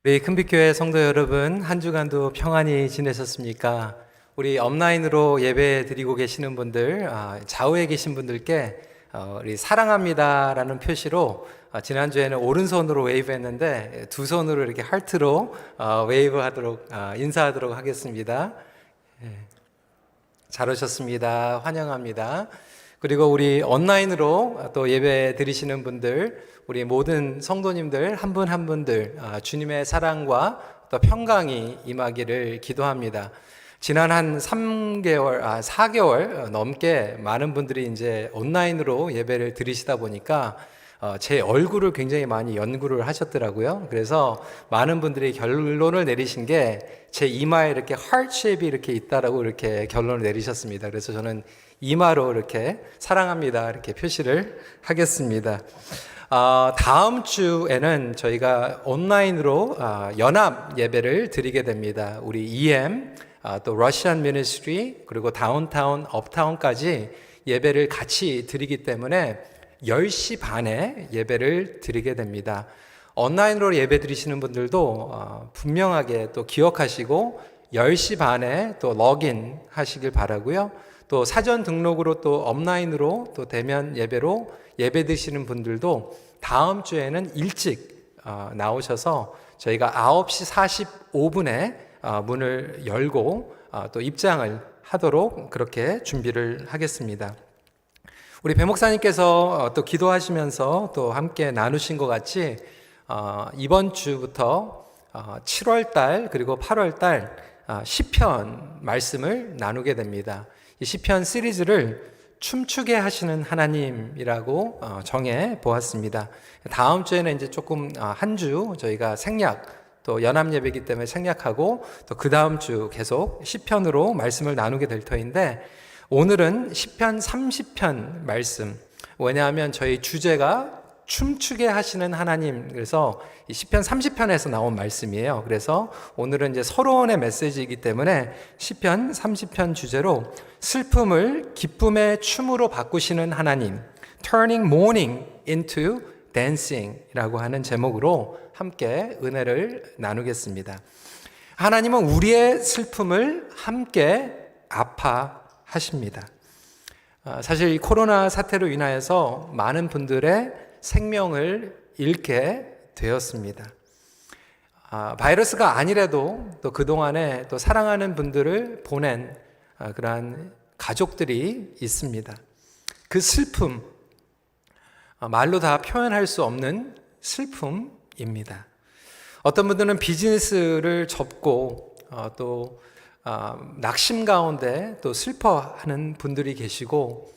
우리 큰빛교회 성도 여러분, 한 주간도 평안히 지내셨습니까? 우리 온라인으로 예배 드리고 계시는 분들, 좌우에 계신 분들께 우리 사랑합니다라는 표시로 지난주에는 오른손으로 웨이브 했는데 두 손으로 이렇게 하트로 웨이브 하도록 인사하도록 하겠습니다. 잘 오셨습니다. 환영합니다. 그리고 우리 온라인으로 또 예배 드리시는 분들, 우리 모든 성도님들 한 분 한 분들 주님의 사랑과 또 평강이 임하기를 기도합니다. 지난 한 4개월 넘게 많은 분들이 이제 온라인으로 예배를 드리시다 보니까 제 얼굴을 굉장히 많이 연구를 하셨더라고요. 그래서 많은 분들이 결론을 내리신 게 제 이마에 이렇게 heart shape이 이렇게 있다라고 이렇게 결론을 내리셨습니다. 그래서 저는 이마로 이렇게 사랑합니다 이렇게 표시를 하겠습니다. 다음 주에는 저희가 온라인으로 연합 예배를 드리게 됩니다. 우리 EM, 또 러시안 미니스트리, 그리고 다운타운, 업타운까지 예배를 같이 드리기 때문에 10시 반에 예배를 드리게 됩니다. 온라인으로 예배 드리시는 분들도 분명하게 또 기억하시고 10시 반에 또 로그인 하시길 바라고요. 또 사전 등록으로 또 온라인으로 또 대면 예배로 예배 드시는 분들도 다음 주에는 일찍 나오셔서 저희가 9시 45분에 문을 열고 또 입장을 하도록 그렇게 준비를 하겠습니다. 우리 배 목사님께서 또 기도하시면서 또 함께 나누신 것 같이 이번 주부터 7월 달 그리고 8월 달 시편 말씀을 나누게 됩니다. 이 시편 시리즈를 춤추게 하시는 하나님이라고 정해 보았습니다. 다음 주에는 이제 조금 한 주 저희가 생략 또 연합 예배이기 때문에 생략하고 또 그 다음 주 계속 시편으로 말씀을 나누게 될 터인데 오늘은 시편 30편 말씀. 왜냐하면 저희 주제가 춤추게 하시는 하나님, 그래서 이 시편 30편에서 나온 말씀이에요. 그래서 오늘은 이제 서론의 메시지이기 때문에 시편 30편 주제로 슬픔을 기쁨의 춤으로 바꾸시는 하나님, Turning Mourning into Dancing 이라고 하는 제목으로 함께 은혜를 나누겠습니다. 하나님은 우리의 슬픔을 함께 아파하십니다. 사실 이 코로나 사태로 인하여서 많은 분들의 생명을 잃게 되었습니다. 바이러스가 아니라도 또 그동안에 또 사랑하는 분들을 보낸 그러한 가족들이 있습니다. 그 슬픔, 말로 다 표현할 수 없는 슬픔입니다. 어떤 분들은 비즈니스를 접고 또 낙심 가운데 또 슬퍼하는 분들이 계시고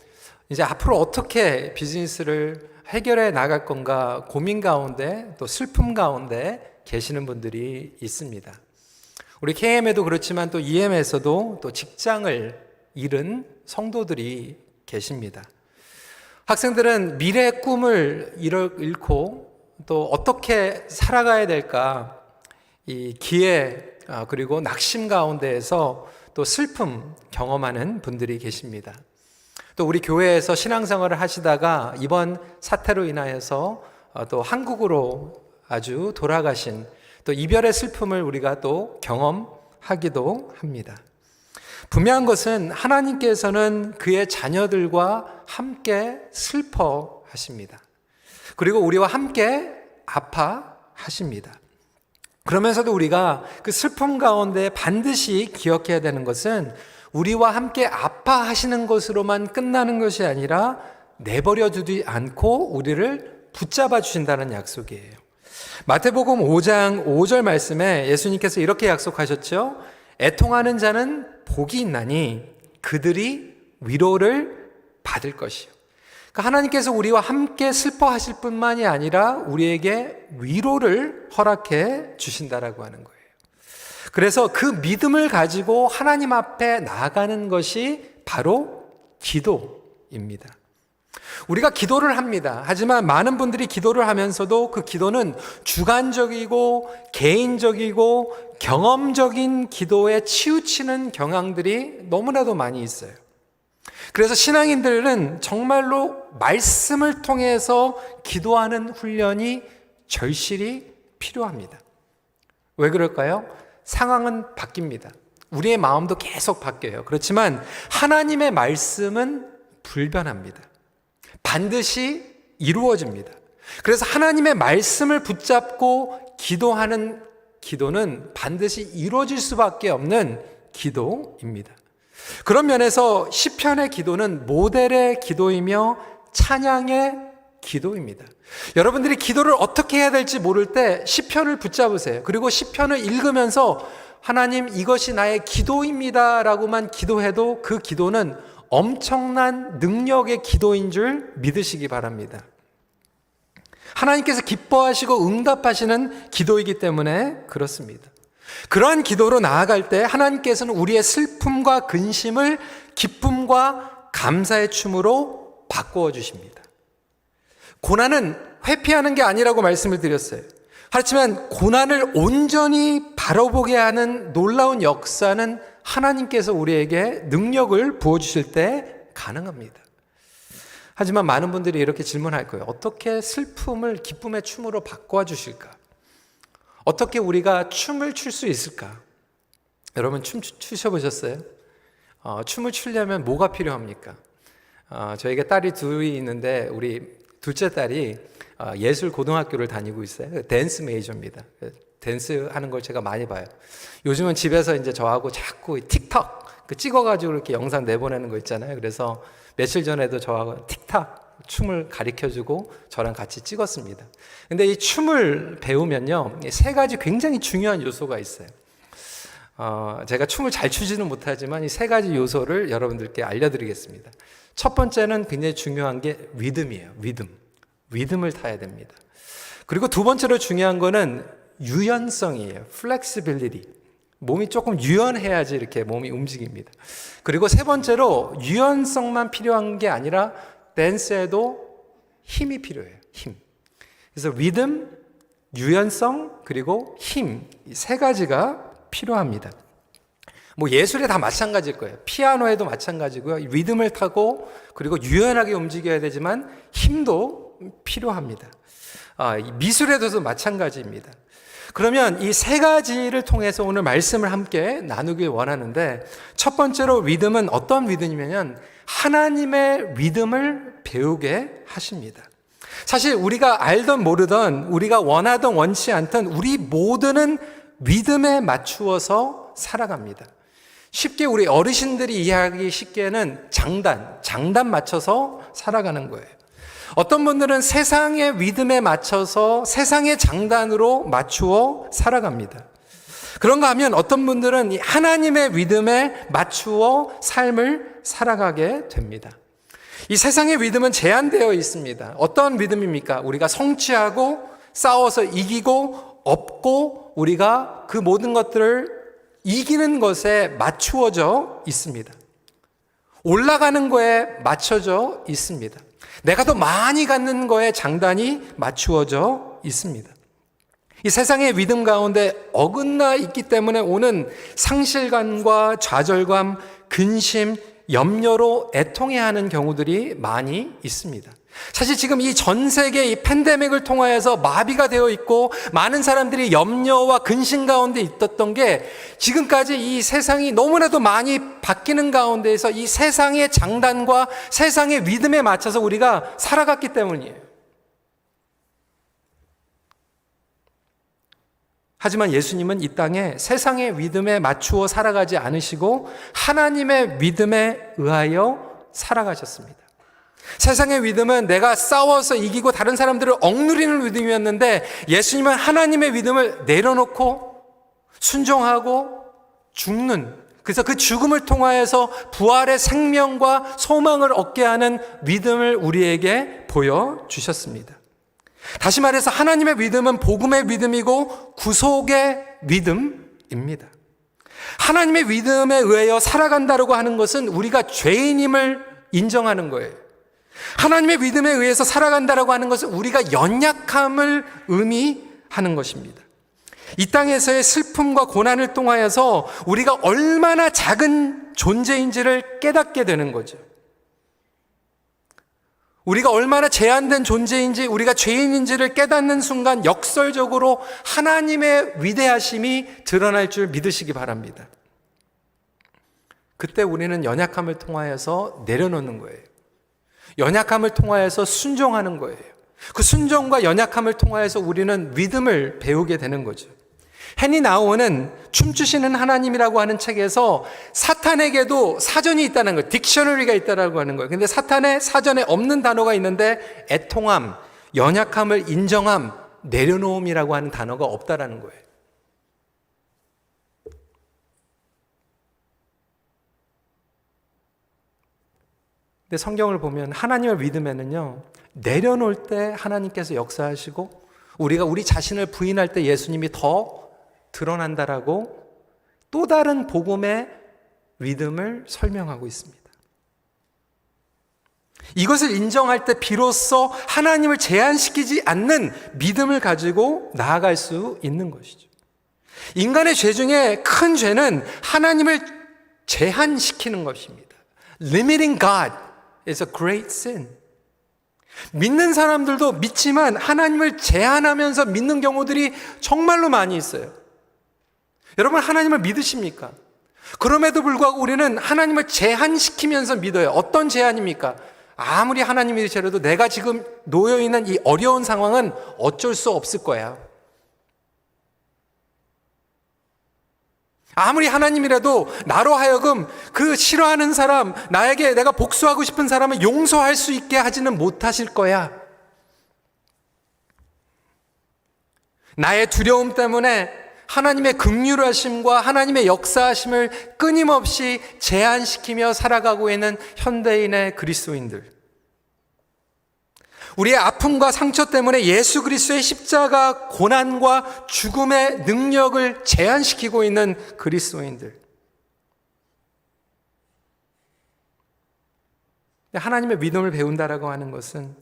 이제 앞으로 어떻게 비즈니스를 해결해 나갈 건가 고민 가운데 또 슬픔 가운데 계시는 분들이 있습니다. 우리 KM에도 그렇지만 또 EM에서도 또 직장을 잃은 성도들이 계십니다. 학생들은 미래의 꿈을 잃고 또 어떻게 살아가야 될까 이 기회 그리고 낙심 가운데에서 또 슬픔 경험하는 분들이 계십니다. 또 우리 교회에서 신앙생활을 하시다가 이번 사태로 인하여서 또 한국으로 아주 돌아가신 또 이별의 슬픔을 우리가 또 경험하기도 합니다. 분명한 것은 하나님께서는 그의 자녀들과 함께 슬퍼하십니다. 그리고 우리와 함께 아파하십니다. 그러면서도 우리가 그 슬픔 가운데 반드시 기억해야 되는 것은 우리와 함께 아파하시는 것으로만 끝나는 것이 아니라 내버려 두지 않고 우리를 붙잡아 주신다는 약속이에요. 마태복음 5장 5절 말씀에 예수님께서 이렇게 약속하셨죠. 애통하는 자는 복이 있나니 그들이 위로를 받을 것이요. 그러니까 하나님께서 우리와 함께 슬퍼하실 뿐만이 아니라 우리에게 위로를 허락해 주신다라고 하는 거예요. 그래서 그 믿음을 가지고 하나님 앞에 나아가는 것이 바로 기도입니다. 우리가 기도를 합니다. 하지만 많은 분들이 기도를 하면서도 그 기도는 주관적이고 개인적이고 경험적인 기도에 치우치는 경향들이 너무나도 많이 있어요. 그래서 신앙인들은 정말로 말씀을 통해서 기도하는 훈련이 절실히 필요합니다. 왜 그럴까요? 상황은 바뀝니다. 우리의 마음도 계속 바뀌어요. 그렇지만 하나님의 말씀은 불변합니다. 반드시 이루어집니다. 그래서 하나님의 말씀을 붙잡고 기도하는 기도는 반드시 이루어질 수밖에 없는 기도입니다. 그런 면에서 시편의 기도는 모델의 기도이며 찬양의 기도입니다. 여러분들이 기도를 어떻게 해야 될지 모를 때 시편을 붙잡으세요. 그리고 시편을 읽으면서 하나님, 이것이 나의 기도입니다 라고만 기도해도 그 기도는 엄청난 능력의 기도인 줄 믿으시기 바랍니다. 하나님께서 기뻐하시고 응답하시는 기도이기 때문에 그렇습니다. 그러한 기도로 나아갈 때 하나님께서는 우리의 슬픔과 근심을 기쁨과 감사의 춤으로 바꾸어 주십니다. 고난은 회피하는 게 아니라고 말씀을 드렸어요. 하지만 고난을 온전히 바라보게 하는 놀라운 역사는 하나님께서 우리에게 능력을 부어주실 때 가능합니다. 하지만 많은 분들이 이렇게 질문할 거예요. 어떻게 슬픔을 기쁨의 춤으로 바꿔 주실까? 어떻게 우리가 춤을 출 수 있을까? 여러분 춤 추셔보셨어요? 춤을 추려면 뭐가 필요합니까? 저희가 딸이 둘이 있는데 우리 둘째 딸이 예술 고등학교를 다니고 있어요. 댄스 메이저입니다. 댄스 하는 걸 제가 많이 봐요. 요즘은 집에서 이제 저하고 자꾸 틱톡 찍어가지고 이렇게 영상 내보내는 거 있잖아요. 그래서 며칠 전에도 저하고 틱톡 춤을 가르쳐주고 저랑 같이 찍었습니다. 근데 이 춤을 배우면요, 세 가지 굉장히 중요한 요소가 있어요. 제가 춤을 잘 추지는 못하지만 이 세 가지 요소를 여러분들께 알려드리겠습니다. 첫 번째는 굉장히 중요한 게 리듬이에요. 리듬을 타야 됩니다. 그리고 두 번째로 중요한 거는 유연성이에요. flexibility. 몸이 조금 유연해야지 이렇게 몸이 움직입니다. 그리고 세 번째로 유연성만 필요한 게 아니라 댄스에도 힘이 필요해요. 힘. 그래서 리듬, 유연성, 그리고 힘, 이 세 가지가 필요합니다. 뭐 예술에 다 마찬가지일 거예요. 피아노에도 마찬가지고요. 리듬을 타고 그리고 유연하게 움직여야 되지만 힘도 필요합니다. 미술에도 마찬가지입니다. 그러면 이 세 가지를 통해서 오늘 말씀을 함께 나누길 원하는데, 첫 번째로 리듬은 어떤 리듬이냐면 하나님의 리듬을 배우게 하십니다. 사실 우리가 알던 모르던, 우리가 원하던 원치 않던 우리 모두는 리듬에 맞추어서 살아갑니다. 쉽게 우리 어르신들이 이해하기 쉽게는 장단 맞춰서 살아가는 거예요. 어떤 분들은 세상의 리듬에 맞춰서 세상의 장단으로 맞추어 살아갑니다. 그런가 하면 어떤 분들은 하나님의 리듬에 맞추어 삶을 살아가게 됩니다. 이 세상의 리듬은 제한되어 있습니다. 어떤 리듬입니까? 우리가 성취하고 싸워서 이기고 얻고 우리가 그 모든 것들을 이기는 것에 맞추어져 있습니다. 올라가는 거에 맞춰져 있습니다. 내가 더 많이 갖는 거에 장단이 맞추어져 있습니다. 이 세상의 리듬 가운데 어긋나 있기 때문에 오는 상실감과 좌절감, 근심, 염려로 애통해하는 경우들이 많이 있습니다. 사실 지금 이 전 세계 이 팬데믹을 통하여서 마비가 되어 있고 많은 사람들이 염려와 근심 가운데 있었던 게 지금까지 이 세상이 너무나도 많이 바뀌는 가운데에서 이 세상의 장단과 세상의 리듬에 맞춰서 우리가 살아갔기 때문이에요. 하지만 예수님은 이 땅에 세상의 리듬에 맞추어 살아가지 않으시고 하나님의 리듬에 의하여 살아가셨습니다. 세상의 리듬은 내가 싸워서 이기고 다른 사람들을 억누르는 리듬이었는데 예수님은 하나님의 리듬을 내려놓고 순종하고 죽는, 그래서 그 죽음을 통하여서 부활의 생명과 소망을 얻게 하는 리듬을 우리에게 보여주셨습니다. 다시 말해서 하나님의 리듬은 복음의 리듬이고 구속의 리듬입니다. 하나님의 리듬에 의하여 살아간다고 하는 것은 우리가 죄인임을 인정하는 거예요. 하나님의 믿음에 의해서 살아간다라고 하는 것은 우리가 연약함을 의미하는 것입니다. 이 땅에서의 슬픔과 고난을 통하여서 우리가 얼마나 작은 존재인지를 깨닫게 되는 거죠. 우리가 얼마나 제한된 존재인지, 우리가 죄인인지를 깨닫는 순간 역설적으로 하나님의 위대하심이 드러날 줄 믿으시기 바랍니다. 그때 우리는 연약함을 통하여서 내려놓는 거예요. 연약함을 통하여서 순종하는 거예요. 그 순종과 연약함을 통하여서 우리는 믿음을 배우게 되는 거죠. 헨리 나우어는 춤추시는 하나님이라고 하는 책에서 사탄에게도 사전이 있다는 거예요. 딕셔너리가 있다라고 하는 거예요. 근데 사탄의 사전에 없는 단어가 있는데 애통함, 연약함을 인정함, 내려놓음이라고 하는 단어가 없다라는 거예요. 근데 성경을 보면 하나님을 믿으면은요, 내려놓을 때 하나님께서 역사하시고 우리가 우리 자신을 부인할 때 예수님이 더 드러난다라고 또 다른 복음의 믿음을 설명하고 있습니다. 이것을 인정할 때 비로소 하나님을 제한시키지 않는 믿음을 가지고 나아갈 수 있는 것이죠. 인간의 죄 중에 큰 죄는 하나님을 제한시키는 것입니다. Limiting God is a great sin. 믿는 사람들도 믿지만 하나님을 제한하면서 믿는 경우들이 정말로 많이 있어요. 여러분, 하나님을 믿으십니까? 그럼에도 불구하고 우리는 하나님을 제한시키면서 믿어요. 어떤 제한입니까? 아무리 하나님이시라도 내가 지금 놓여있는 이 어려운 상황은 어쩔 수 없을 거야. 아무리 하나님이라도 나로 하여금 그 싫어하는 사람, 나에게 내가 복수하고 싶은 사람을 용서할 수 있게 하지는 못하실 거야. 나의 두려움 때문에 하나님의 긍휼하심과 하나님의 역사하심을 끊임없이 제한시키며 살아가고 있는 현대인의 그리스도인들. 우리의 아픔과 상처 때문에 예수 그리스도의 십자가 고난과 죽음의 능력을 제한시키고 있는 그리스도인들. 하나님의 믿음을 배운다라고 하는 것은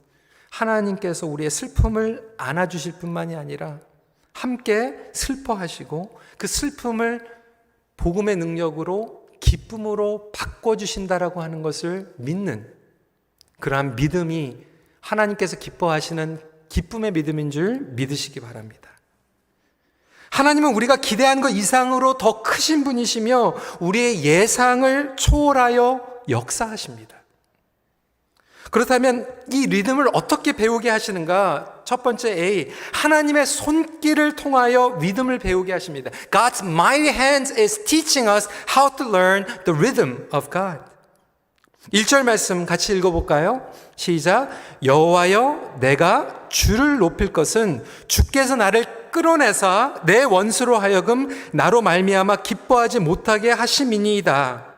하나님께서 우리의 슬픔을 안아주실 뿐만이 아니라 함께 슬퍼하시고 그 슬픔을 복음의 능력으로 기쁨으로 바꿔주신다라고 하는 것을 믿는 그러한 믿음이 하나님께서 기뻐하시는 기쁨의 믿음인 줄 믿으시기 바랍니다. 하나님은 우리가 기대한 것 이상으로 더 크신 분이시며 우리의 예상을 초월하여 역사하십니다. 그렇다면 이 리듬을 어떻게 배우게 하시는가? 첫 번째 A, 하나님의 손길을 통하여 믿음을 배우게 하십니다. God's mighty hands is teaching us how to learn the rhythm of God. 1절 말씀 같이 읽어볼까요? 시작. 여호와여, 내가 주를 높일 것은 주께서 나를 끌어내사 내 원수로 하여금 나로 말미암아 기뻐하지 못하게 하심이니이다.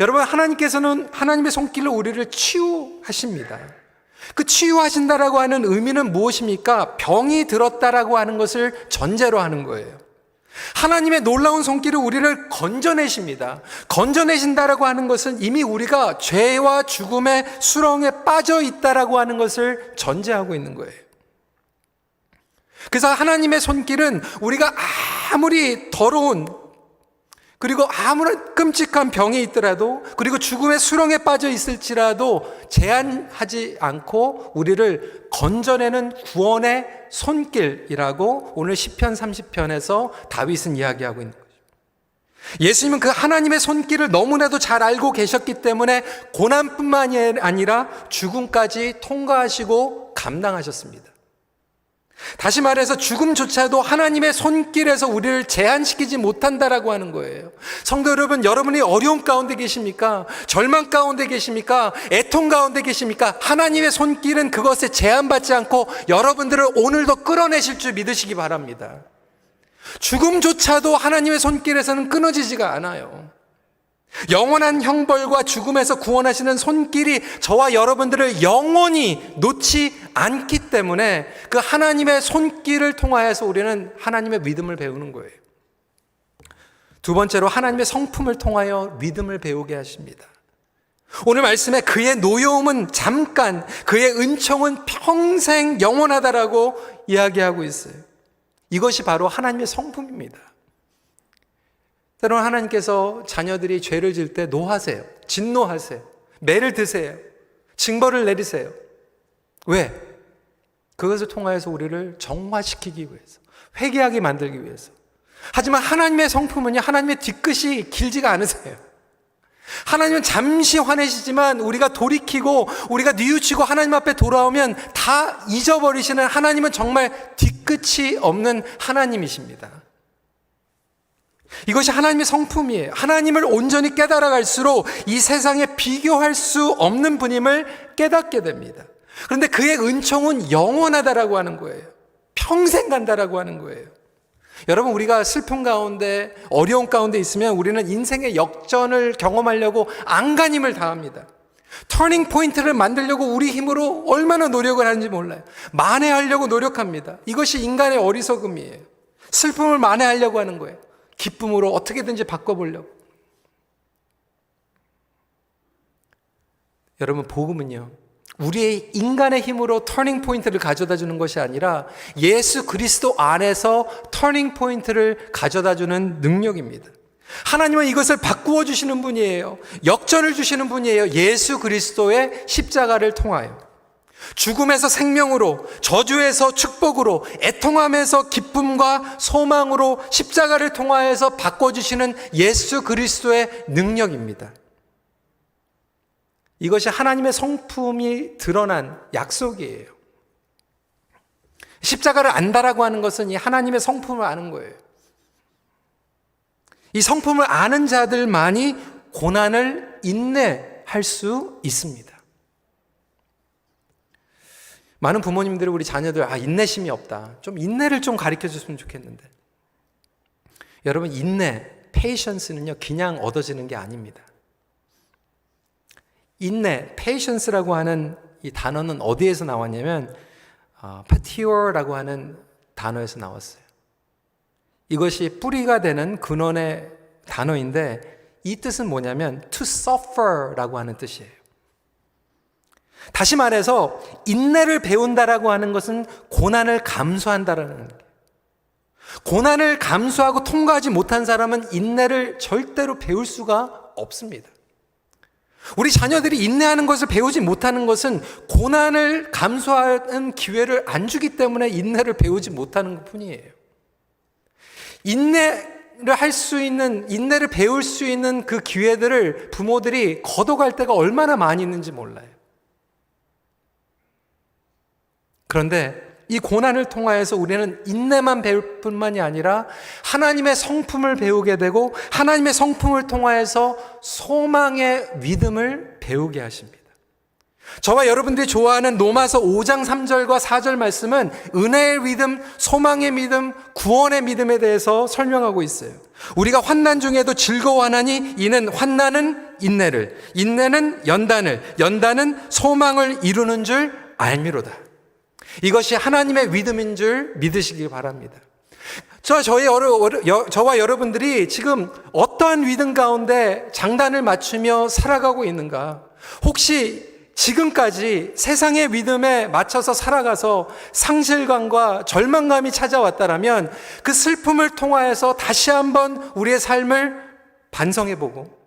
여러분, 하나님께서는 하나님의 손길로 우리를 치유하십니다. 그 치유하신다라고 하는 의미는 무엇입니까? 병이 들었다라고 하는 것을 전제로 하는 거예요. 하나님의 놀라운 손길을 우리를 건져내십니다. 건져내신다라고 하는 것은 이미 우리가 죄와 죽음의 수렁에 빠져 있다라고 하는 것을 전제하고 있는 거예요. 그래서 하나님의 손길은 우리가 아무리 더러운 그리고 아무런 끔찍한 병이 있더라도 그리고 죽음의 수렁에 빠져 있을지라도 제한하지 않고 우리를 건져내는 구원의 손길이라고 오늘 시편 30편에서 다윗은 이야기하고 있는 거죠. 예수님은 그 하나님의 손길을 너무나도 잘 알고 계셨기 때문에 고난뿐만이 아니라 죽음까지 통과하시고 감당하셨습니다. 다시 말해서 죽음조차도 하나님의 손길에서 우리를 제한시키지 못한다라고 하는 거예요. 성도 여러분, 여러분이 어려움 가운데 계십니까? 절망 가운데 계십니까? 애통 가운데 계십니까? 하나님의 손길은 그것에 제한받지 않고 여러분들을 오늘도 끌어내실 줄 믿으시기 바랍니다. 죽음조차도 하나님의 손길에서는 끊어지지가 않아요. 영원한 형벌과 죽음에서 구원하시는 손길이 저와 여러분들을 영원히 놓지 않기 때문에 그 하나님의 손길을 통하여서 우리는 하나님의 믿음을 배우는 거예요. 두 번째로 하나님의 성품을 통하여 믿음을 배우게 하십니다. 오늘 말씀에 그의 노여움은 잠깐, 그의 은총은 평생 영원하다라고 이야기하고 있어요. 이것이 바로 하나님의 성품입니다. 때로는 하나님께서 자녀들이 죄를 지을 때 노하세요. 진노하세요. 매를 드세요. 징벌을 내리세요. 왜? 그것을 통하여서 우리를 정화시키기 위해서, 회개하게 만들기 위해서. 하지만 하나님의 성품은요, 하나님의 뒤끝이 길지가 않으세요. 하나님은 잠시 화내시지만 우리가 돌이키고 우리가 뉘우치고 하나님 앞에 돌아오면 다 잊어버리시는, 하나님은 정말 뒤끝이 없는 하나님이십니다. 이것이 하나님의 성품이에요. 하나님을 온전히 깨달아갈수록 이 세상에 비교할 수 없는 분임을 깨닫게 됩니다. 그런데 그의 은총은 영원하다라고 하는 거예요. 평생 간다라고 하는 거예요. 여러분, 우리가 슬픔 가운데, 어려움 가운데 있으면 우리는 인생의 역전을 경험하려고 안간힘을 다합니다. 터닝 포인트를 만들려고 우리 힘으로 얼마나 노력을 하는지 몰라요. 만회하려고 노력합니다. 이것이 인간의 어리석음이에요. 슬픔을 만회하려고 하는 거예요. 기쁨으로 어떻게든지 바꿔보려고. 여러분, 복음은요, 우리의 인간의 힘으로 터닝 포인트를 가져다 주는 것이 아니라 예수 그리스도 안에서 터닝 포인트를 가져다 주는 능력입니다. 하나님은 이것을 바꾸어 주시는 분이에요. 역전을 주시는 분이에요. 예수 그리스도의 십자가를 통하여. 죽음에서 생명으로, 저주에서 축복으로, 애통함에서 기쁨과 소망으로 십자가를 통하여서 바꿔주시는 예수 그리스도의 능력입니다. 이것이 하나님의 성품이 드러난 약속이에요. 십자가를 안다라고 하는 것은 이 하나님의 성품을 아는 거예요. 이 성품을 아는 자들만이 고난을 인내할 수 있습니다. 많은 부모님들이 우리 자녀들, 인내심이 없다, 좀 인내를 좀 가르쳐 줬으면 좋겠는데, 여러분, 인내, patience는요, 그냥 얻어지는 게 아닙니다. 인내, patience라고 하는 이 단어는 어디에서 나왔냐면 patior라고 하는 단어에서 나왔어요. 이것이 뿌리가 되는 근원의 단어인데, 이 뜻은 뭐냐면 to suffer라고 하는 뜻이에요. 다시 말해서 인내를 배운다라고 하는 것은 고난을 감수한다라는 거예요. 고난을 감수하고 통과하지 못한 사람은 인내를 절대로 배울 수가 없습니다. 우리 자녀들이 인내하는 것을 배우지 못하는 것은 고난을 감수하는 기회를 안 주기 때문에 인내를 배우지 못하는 것 뿐이에요. 인내를 할 수 있는, 인내를 배울 수 있는 그 기회들을 부모들이 걷어갈 때가 얼마나 많이 있는지 몰라요. 그런데 이 고난을 통하여서 우리는 인내만 배울 뿐만이 아니라 하나님의 성품을 배우게 되고, 하나님의 성품을 통하여서 소망의 믿음을 배우게 하십니다. 저와 여러분들이 좋아하는 로마서 5장 3절과 4절 말씀은 은혜의 믿음, 소망의 믿음, 구원의 믿음에 대해서 설명하고 있어요. 우리가 환난 중에도 즐거워하나니 이는 환난은 인내를, 인내는 연단을, 연단은 소망을 이루는 줄 알미로다. 이것이 하나님의 믿음인 줄 믿으시기 바랍니다. 저와 여러분들이 지금 어떠한 믿음 가운데 장단을 맞추며 살아가고 있는가? 혹시 지금까지 세상의 믿음에 맞춰서 살아가서 상실감과 절망감이 찾아왔다라면 그 슬픔을 통하여서 다시 한번 우리의 삶을 반성해보고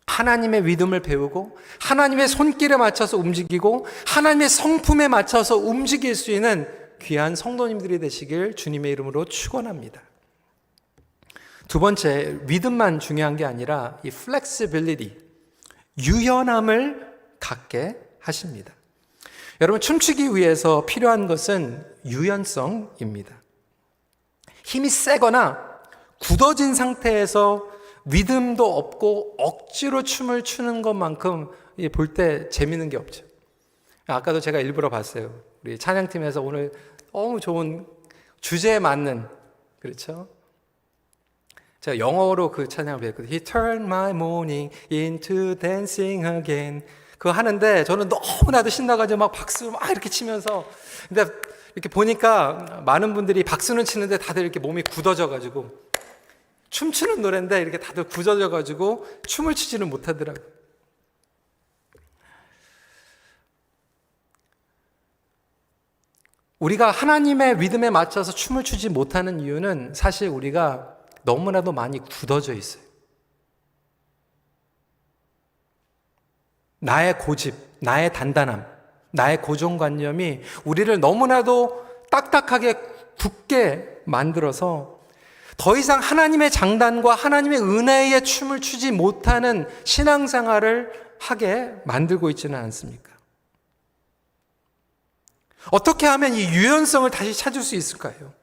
하나님의 믿음을 배우고 하나님의 손길에 맞춰서 움직이고 하나님의 성품에 맞춰서 움직일 수 있는 귀한 성도님들이 되시길 주님의 이름으로 축원합니다. 두 번째, 믿음만 중요한 게 아니라 이 flexibility, 유연함을 갖게 하십니다. 여러분, 춤추기 위해서 필요한 것은 유연성입니다. 힘이 세거나 굳어진 상태에서 믿음도 없고 억지로 춤을 추는 것만큼 볼 때 재미있는 게 없죠. 아까도 제가 일부러 봤어요. 우리 찬양팀에서 오늘 너무 좋은 주제에 맞는, 그렇죠? 제가 영어로 그 찬양을 배웠거든요. He turned my mourning into dancing again. 그거 하는데 저는 너무나도 신나가지고 막 박수 막 이렇게 치면서, 근데 이렇게 보니까 많은 분들이 박수는 치는데 다들 이렇게 몸이 굳어져가지고, 춤추는 노래인데 이렇게 다들 굳어져가지고 춤을 추지는 못하더라고요. 우리가 하나님의 믿음에 맞춰서 춤을 추지 못하는 이유는 사실 우리가 너무나도 많이 굳어져 있어요. 나의 고집, 나의 단단함, 나의 고정관념이 우리를 너무나도 딱딱하게 굳게 만들어서 더 이상 하나님의 장단과 하나님의 은혜의 춤을 추지 못하는 신앙생활을 하게 만들고 있지는 않습니까? 어떻게 하면 이 유연성을 다시 찾을 수 있을까요?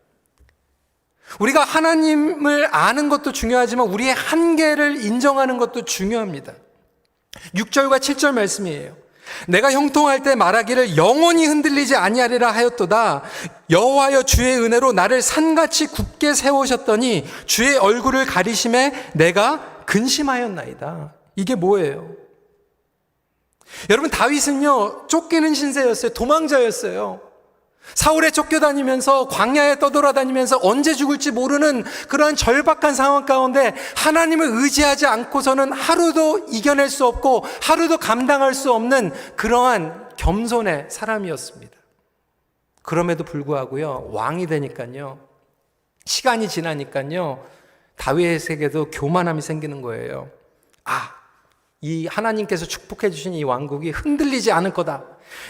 우리가 하나님을 아는 것도 중요하지만 우리의 한계를 인정하는 것도 중요합니다. 6절과 7절 말씀이에요. 내가 형통할 때 말하기를 영원히 흔들리지 아니하리라 하였도다. 여호와여 주의 은혜로 나를 산같이 굳게 세우셨더니 주의 얼굴을 가리심에 내가 근심하였나이다. 이게 뭐예요? 여러분, 다윗은요 쫓기는 신세였어요. 도망자였어요. 사울에 쫓겨다니면서 광야에 떠돌아다니면서 언제 죽을지 모르는 그러한 절박한 상황 가운데 하나님을 의지하지 않고서는 하루도 이겨낼 수 없고 하루도 감당할 수 없는 그러한 겸손의 사람이었습니다. 그럼에도 불구하고요, 왕이 되니까요, 시간이 지나니까요, 다윗에게도 교만함이 생기는 거예요. 이 하나님께서 축복해 주신 이 왕국이 흔들리지 않을 거다.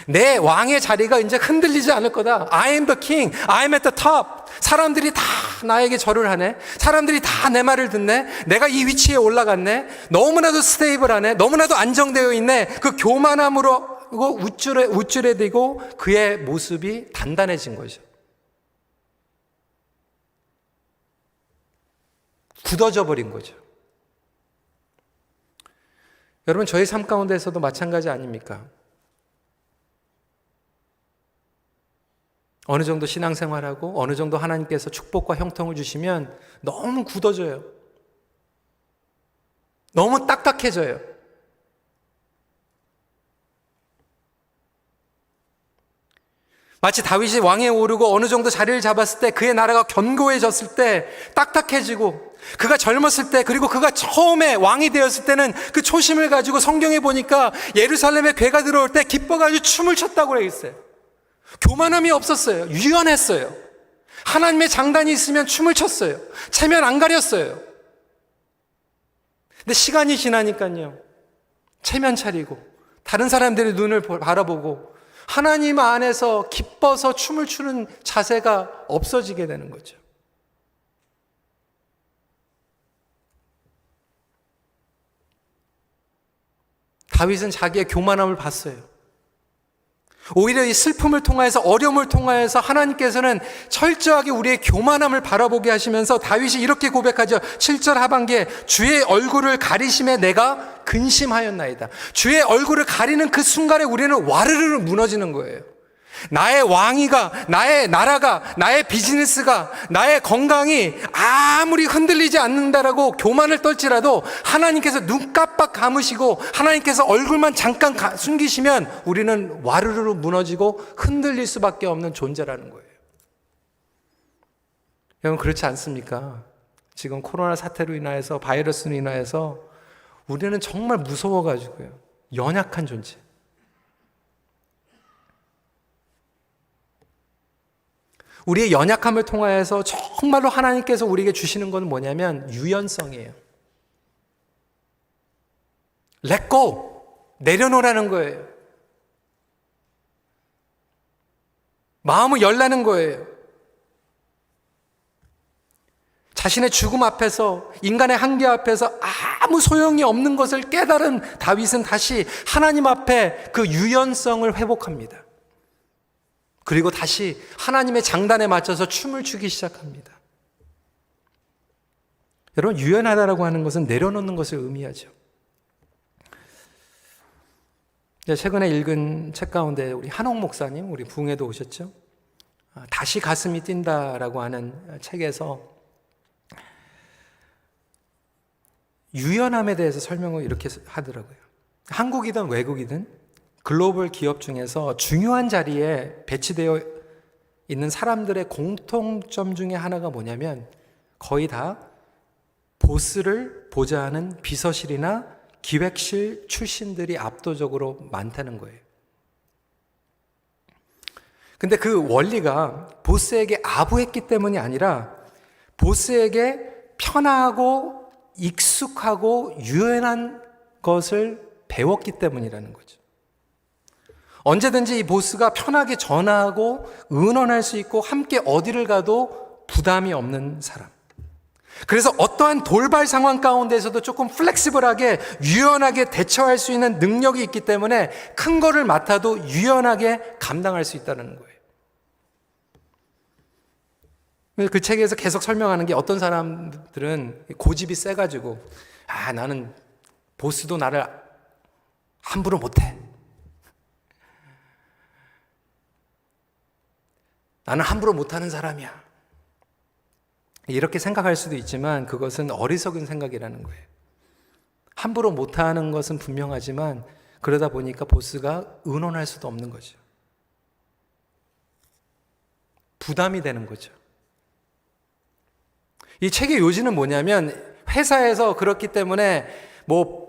내 왕의 자리가 이제 흔들리지 않을 거다. I am the king. I am at the top. 사람들이 다 나에게 절을 하네. 사람들이 다 내 말을 듣네. 내가 이 위치에 올라갔네. 너무나도 스테이블하네. 너무나도 안정되어 있네. 그 교만함으로 우쭐해대고 그의 모습이 단단해진 거죠. 굳어져 버린 거죠. 여러분, 저희 삶 가운데서도 마찬가지 아닙니까? 어느 정도 신앙생활하고 어느 정도 하나님께서 축복과 형통을 주시면 너무 굳어져요. 너무 딱딱해져요. 마치 다윗이 왕에 오르고 어느 정도 자리를 잡았을 때, 그의 나라가 견고해졌을 때 딱딱해지고, 그가 젊었을 때, 그리고 그가 처음에 왕이 되었을 때는 그 초심을 가지고 성경에 보니까 예루살렘에 괴가 들어올 때 기뻐가지고 춤을 췄다고 그래 있어요. 교만함이 없었어요. 유연했어요. 하나님의 장단이 있으면 춤을 췄어요. 체면 안 가렸어요. 근데 시간이 지나니까요, 체면 차리고 다른 사람들의 눈을 바라보고 하나님 안에서 기뻐서 춤을 추는 자세가 없어지게 되는 거죠. 다윗은 자기의 교만함을 봤어요. 오히려 이 슬픔을 통하여서, 어려움을 통하여서 하나님께서는 철저하게 우리의 교만함을 바라보게 하시면서 다윗이 이렇게 고백하죠. 7절 하반기에 주의 얼굴을 가리심에 내가 근심하였나이다. 주의 얼굴을 가리는 그 순간에 우리는 와르르 무너지는 거예요. 나의 왕위가, 나의 나라가, 나의 비즈니스가, 나의 건강이 아무리 흔들리지 않는다라고 교만을 떨지라도 하나님께서 눈 깜빡 감으시고 하나님께서 얼굴만 잠깐 숨기시면 우리는 와르르 무너지고 흔들릴 수밖에 없는 존재라는 거예요. 여러분, 그렇지 않습니까? 지금 코로나 사태로 인하여서, 바이러스로 인하여서 우리는 정말 무서워가지고요, 연약한 존재. 우리의 연약함을 통하여서 정말로 하나님께서 우리에게 주시는 건 뭐냐면 유연성이에요. Let go! 내려놓으라는 거예요. 마음을 열라는 거예요. 자신의 죽음 앞에서, 인간의 한계 앞에서 아무 소용이 없는 것을 깨달은 다윗은 다시 하나님 앞에 그 유연성을 회복합니다. 그리고 다시 하나님의 장단에 맞춰서 춤을 추기 시작합니다. 여러분, 유연하다라고 하는 것은 내려놓는 것을 의미하죠. 최근에 읽은 책 가운데 우리 한옥 목사님, 우리 부흥회도 오셨죠? 다시 가슴이 뛴다라고 하는 책에서 유연함에 대해서 설명을 이렇게 하더라고요. 한국이든 외국이든 글로벌 기업 중에서 중요한 자리에 배치되어 있는 사람들의 공통점 중에 하나가 뭐냐면 거의 다 보스를 보좌하는 비서실이나 기획실 출신들이 압도적으로 많다는 거예요. 근데 그 원리가 보스에게 아부했기 때문이 아니라 보스에게 편하고 익숙하고 유연한 것을 배웠기 때문이라는 거죠. 언제든지 이 보스가 편하게 전화하고 의논할 수 있고 함께 어디를 가도 부담이 없는 사람. 그래서 어떠한 돌발 상황 가운데서도 조금 플렉시블하게 유연하게 대처할 수 있는 능력이 있기 때문에 큰 거를 맡아도 유연하게 감당할 수 있다는 거예요. 그 책에서 계속 설명하는 게 어떤 사람들은 고집이 세가지고 나는 보스도 나를 함부로 못해. 나는 함부로 못하는 사람이야. 이렇게 생각할 수도 있지만 그것은 어리석은 생각이라는 거예요. 함부로 못하는 것은 분명하지만 그러다 보니까 보스가 의논할 수도 없는 거죠. 부담이 되는 거죠. 이 책의 요지는 뭐냐면 회사에서 그렇기 때문에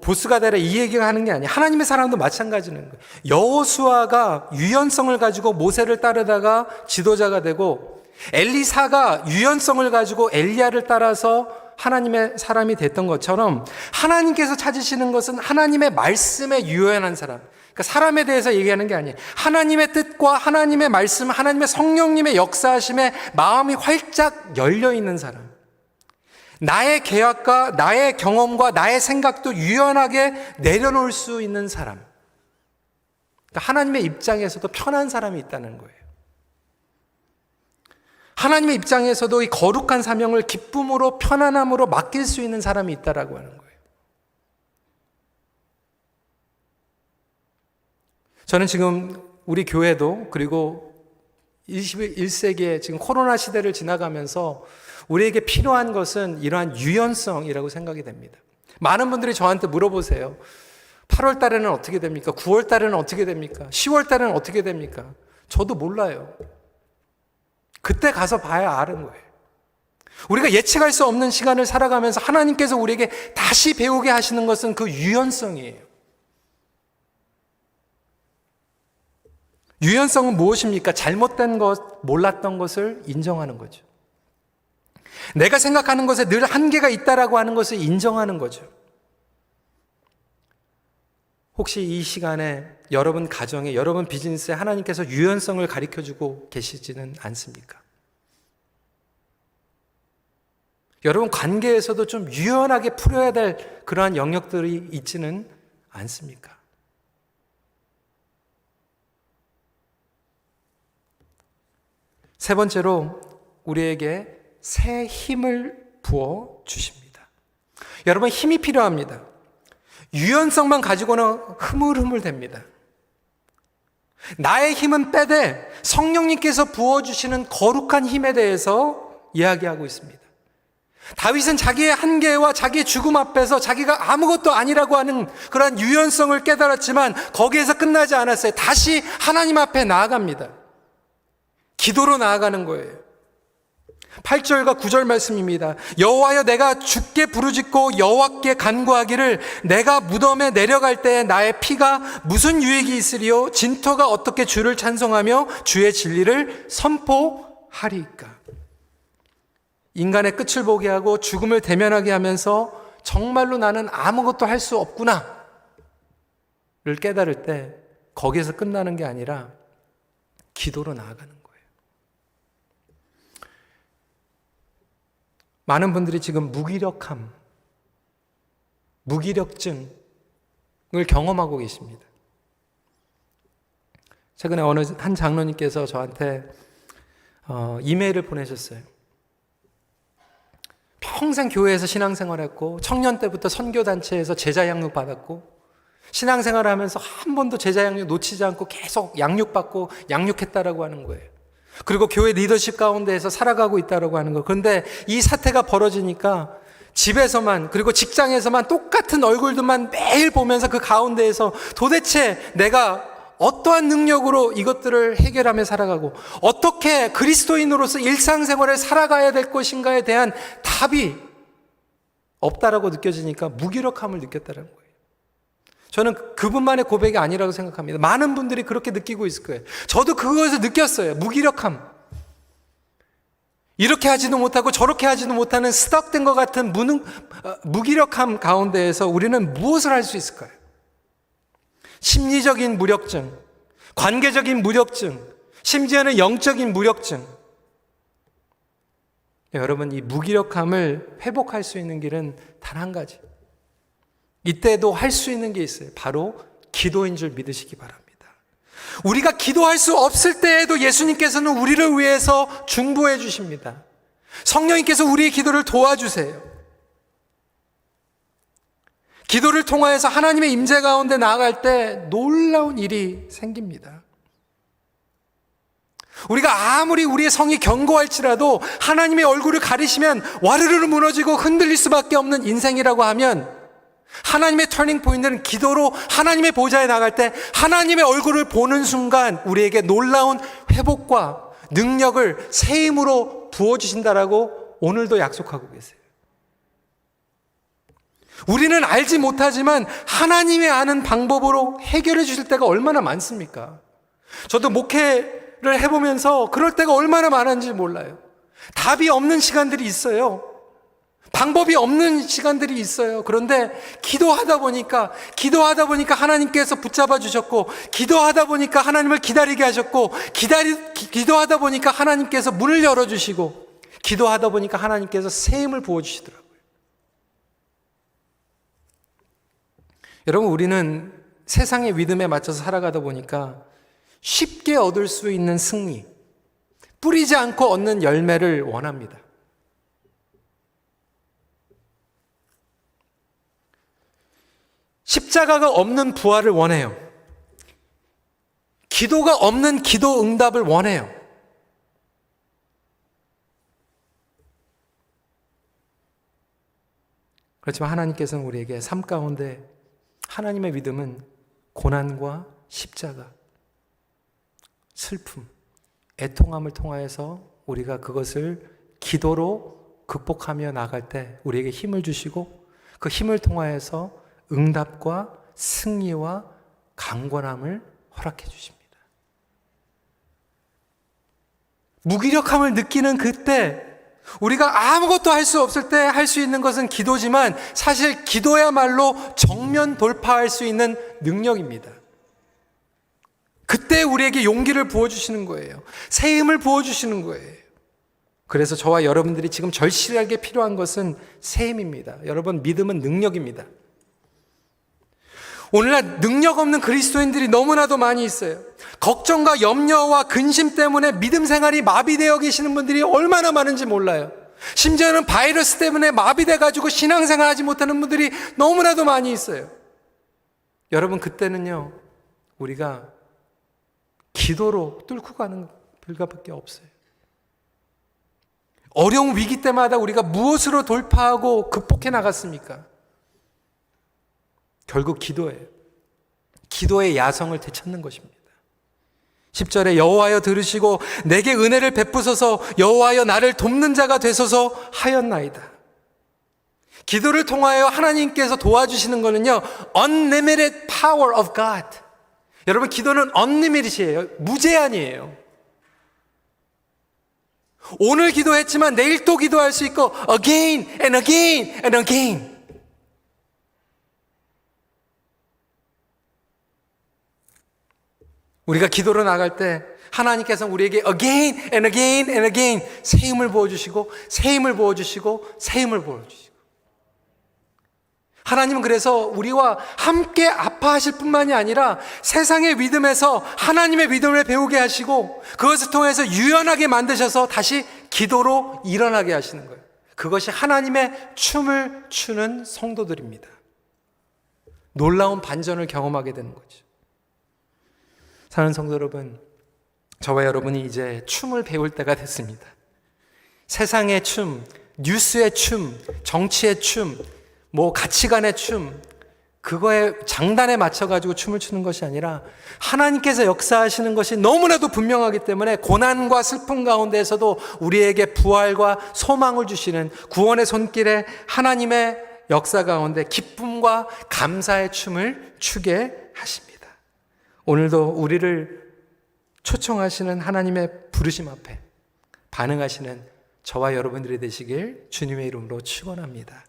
보스가 되라 이 얘기가 하는 게 아니에요. 하나님의 사람도 마찬가지는 거예요. 여호수아가 유연성을 가지고 모세를 따르다가 지도자가 되고 엘리사가 유연성을 가지고 엘리야를 따라서 하나님의 사람이 됐던 것처럼 하나님께서 찾으시는 것은 하나님의 말씀에 유연한 사람. 그러니까 사람에 대해서 얘기하는 게 아니에요. 하나님의 뜻과 하나님의 말씀, 하나님의 성령님의 역사하심에 마음이 활짝 열려 있는 사람. 나의 계약과 나의 경험과 나의 생각도 유연하게 내려놓을 수 있는 사람. 그러니까 하나님의 입장에서도 편한 사람이 있다는 거예요. 하나님의 입장에서도 이 거룩한 사명을 기쁨으로 편안함으로 맡길 수 있는 사람이 있다라고 하는 거예요. 저는 지금 우리 교회도 그리고 21세기의 지금 코로나 시대를 지나가면서 우리에게 필요한 것은 이러한 유연성이라고 생각이 됩니다. 많은 분들이 저한테 물어보세요. 8월 달에는 어떻게 됩니까? 9월 달에는 어떻게 됩니까? 10월 달에는 어떻게 됩니까? 저도 몰라요. 그때 가서 봐야 아는 거예요. 우리가 예측할 수 없는 시간을 살아가면서 하나님께서 우리에게 다시 배우게 하시는 것은 그 유연성이에요. 유연성은 무엇입니까? 잘못된 것, 몰랐던 것을 인정하는 거죠. 내가 생각하는 것에 늘 한계가 있다라고 하는 것을 인정하는 거죠. 혹시 이 시간에 여러분 가정에, 여러분 비즈니스에 하나님께서 유연성을 가르쳐주고 계시지는 않습니까? 여러분 관계에서도 좀 유연하게 풀어야 될 그러한 영역들이 있지는 않습니까? 세 번째로 우리에게 새 힘을 부어 주십니다. 여러분 힘이 필요합니다. 유연성만 가지고는 흐물흐물됩니다. 나의 힘은 빼되 성령님께서 부어주시는 거룩한 힘에 대해서 이야기하고 있습니다. 다윗은 자기의 한계와 자기의 죽음 앞에서 자기가 아무것도 아니라고 하는 그런 유연성을 깨달았지만 거기에서 끝나지 않았어요. 다시 하나님 앞에 나아갑니다. 기도로 나아가는 거예요. 8절과 9절 말씀입니다. 여호와여 내가 주께 부르짖고 여호와께 간구하기를 내가 무덤에 내려갈 때 나의 피가 무슨 유익이 있으리요 진토가 어떻게 주를 찬송하며 주의 진리를 선포하리이까. 인간의 끝을 보게 하고 죽음을 대면하게 하면서 정말로 나는 아무것도 할 수 없구나 를 깨달을 때 거기에서 끝나는 게 아니라 기도로 나아가는 거예요. 많은 분들이 지금 무기력증을 경험하고 계십니다. 최근에 어느 한 장로님께서 저한테 이메일을 보내셨어요. 평생 교회에서 신앙생활했고 청년 때부터 선교단체에서 제자 양육 받았고 신앙생활을 하면서 한 번도 제자 양육 놓치지 않고 계속 양육받고 양육했다라고 하는 거예요. 그리고 교회 리더십 가운데에서 살아가고 있다라고 하는 거. 그런데 이 사태가 벌어지니까 집에서만 그리고 직장에서만 똑같은 얼굴들만 매일 보면서 그 가운데에서 도대체 내가 어떠한 능력으로 이것들을 해결하며 살아가고 어떻게 그리스도인으로서 일상생활을 살아가야 될 것인가에 대한 답이 없다라고 느껴지니까 무기력함을 느꼈다는 거예요. 저는 그분만의 고백이 아니라고 생각합니다. 많은 분들이 그렇게 느끼고 있을 거예요. 저도 그것을 느꼈어요. 무기력함. 이렇게 하지도 못하고 저렇게 하지도 못하는 스덕된 것 같은 무기력함 가운데에서 우리는 무엇을 할 수 있을까요? 심리적인 무력증, 관계적인 무력증, 심지어는 영적인 무력증. 여러분, 이 무기력함을 회복할 수 있는 길은 단 한 가지. 이때도 할 수 있는 게 있어요. 바로 기도인 줄 믿으시기 바랍니다. 우리가 기도할 수 없을 때에도 예수님께서는 우리를 위해서 중보해 주십니다. 성령님께서 우리의 기도를 도와주세요. 기도를 통하여서 하나님의 임재 가운데 나아갈 때 놀라운 일이 생깁니다. 우리가 아무리 우리의 성이 견고할지라도 하나님의 얼굴을 가리시면 와르르 무너지고 흔들릴 수밖에 없는 인생이라고 하면, 하나님의 터닝 포인트는 기도로 하나님의 보좌에 나갈 때 하나님의 얼굴을 보는 순간 우리에게 놀라운 회복과 능력을 새 힘으로 부어주신다라고 오늘도 약속하고 계세요. 우리는 알지 못하지만 하나님이 아는 방법으로 해결해 주실 때가 얼마나 많습니까? 저도 목회를 해보면서 그럴 때가 얼마나 많은지 몰라요. 답이 없는 시간들이 있어요. 방법이 없는 시간들이 있어요. 그런데 기도하다 보니까 하나님께서 붙잡아 주셨고, 기도하다 보니까 하나님을 기다리게 하셨고, 기도하다 보니까 하나님께서 문을 열어주시고, 기도하다 보니까 하나님께서 새 힘을 부어주시더라고요. 여러분, 우리는 세상의 리듬에 맞춰서 살아가다 보니까 쉽게 얻을 수 있는 승리, 뿌리지 않고 얻는 열매를 원합니다. 십자가가 없는 부활을 원해요. 기도가 없는 기도 응답을 원해요. 그렇지만 하나님께서는 우리에게 삶 가운데 하나님의 믿음은 고난과 십자가, 슬픔, 애통함을 통하여서 우리가 그것을 기도로 극복하며 나갈 때 우리에게 힘을 주시고, 그 힘을 통하여서 응답과 승리와 강건함을 허락해 주십니다. 무기력함을 느끼는 그때, 우리가 아무것도 할 수 없을 때 할 수 있는 것은 기도지만, 사실 기도야말로 정면 돌파할 수 있는 능력입니다. 그때 우리에게 용기를 부어주시는 거예요. 새 힘을 부어주시는 거예요. 그래서 저와 여러분들이 지금 절실하게 필요한 것은 새 힘입니다. 여러분, 믿음은 능력입니다. 오늘날 능력 없는 그리스도인들이 너무나도 많이 있어요. 걱정과 염려와 근심 때문에 믿음 생활이 마비되어 계시는 분들이 얼마나 많은지 몰라요. 심지어는 바이러스 때문에 마비돼가지고 신앙생활 하지 못하는 분들이 너무나도 많이 있어요. 여러분, 그때는요, 우리가 기도로 뚫고 가는 불가밖에 없어요. 어려운 위기 때마다 우리가 무엇으로 돌파하고 극복해 나갔습니까? 결국 기도예요. 기도의 야성을 되찾는 것입니다. 10절에 여호와여 들으시고 내게 은혜를 베푸소서, 여호와여 나를 돕는 자가 되소서 하였나이다. 기도를 통하여 하나님께서 도와주시는 것은요, unlimited power of God. 여러분, 기도는 unlimited이에요. 무제한이에요. 오늘 기도했지만 내일 또 기도할 수 있고, again and again and again. 우리가 기도로 나갈 때 하나님께서 우리에게 again and again and again 새 힘을 부어주시고, 새 힘을 부어주시고, 새 힘을 부어주시고. 하나님은 그래서 우리와 함께 아파하실 뿐만이 아니라 세상의 믿음에서 하나님의 믿음을 배우게 하시고, 그것을 통해서 유연하게 만드셔서 다시 기도로 일어나게 하시는 거예요. 그것이 하나님의 춤을 추는 성도들입니다. 놀라운 반전을 경험하게 되는 거죠. 사랑하는 성도 여러분, 저와 여러분이 이제 춤을 배울 때가 됐습니다. 세상의 춤, 뉴스의 춤, 정치의 춤, 가치관의 춤, 그거에 장단에 맞춰가지고 춤을 추는 것이 아니라 하나님께서 역사하시는 것이 너무나도 분명하기 때문에 고난과 슬픔 가운데에서도 우리에게 부활과 소망을 주시는 구원의 손길에 하나님의 역사 가운데 기쁨과 감사의 춤을 추게 하십니다. 오늘도 우리를 초청하시는 하나님의 부르심 앞에 반응하시는 저와 여러분들이 되시길 주님의 이름으로 축원합니다.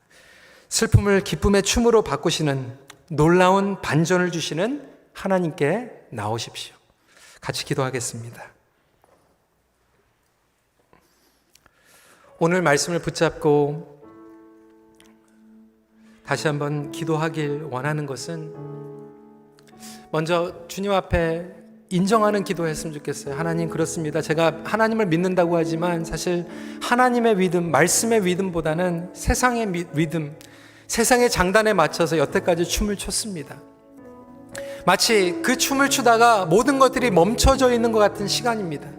슬픔을 기쁨의 춤으로 바꾸시는 놀라운 반전을 주시는 하나님께 나오십시오. 같이 기도하겠습니다. 오늘 말씀을 붙잡고 다시 한번 기도하길 원하는 것은 먼저 주님 앞에 인정하는 기도했으면 좋겠어요. 하나님, 그렇습니다. 제가 하나님을 믿는다고 하지만 사실 하나님의 믿음, 말씀의 믿음보다는 세상의 믿음, 세상의 장단에 맞춰서 여태까지 춤을 췄습니다. 마치 그 춤을 추다가 모든 것들이 멈춰져 있는 것 같은 시간입니다.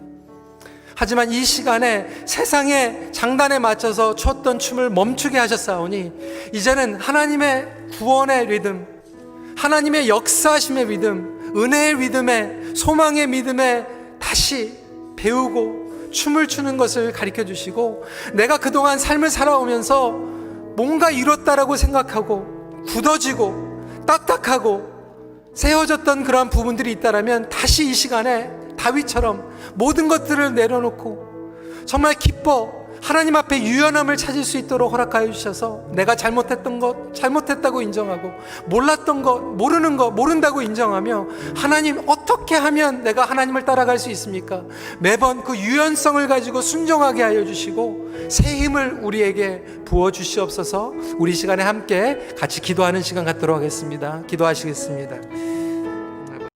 하지만 이 시간에 세상의 장단에 맞춰서 췄던 춤을 멈추게 하셨사오니 이제는 하나님의 구원의 리듬, 하나님의 역사하심의 믿음, 은혜의 믿음에, 소망의 믿음에 다시 배우고 춤을 추는 것을 가르쳐 주시고, 내가 그동안 삶을 살아오면서 뭔가 이뤘다라고 생각하고 굳어지고 딱딱하고 세워졌던 그러한 부분들이 있다라면 다시 이 시간에 다윗처럼 모든 것들을 내려놓고 정말 기뻐 하나님 앞에 유연함을 찾을 수 있도록 허락하여 주셔서 내가 잘못했던 것 잘못했다고 인정하고, 몰랐던 것 모르는 것 모른다고 인정하며, 하나님 어떻게 하면 내가 하나님을 따라갈 수 있습니까? 매번 그 유연성을 가지고 순종하게 하여 주시고 새 힘을 우리에게 부어 주시옵소서. 우리 시간에 함께 같이 기도하는 시간 갖도록 하겠습니다. 기도하시겠습니다.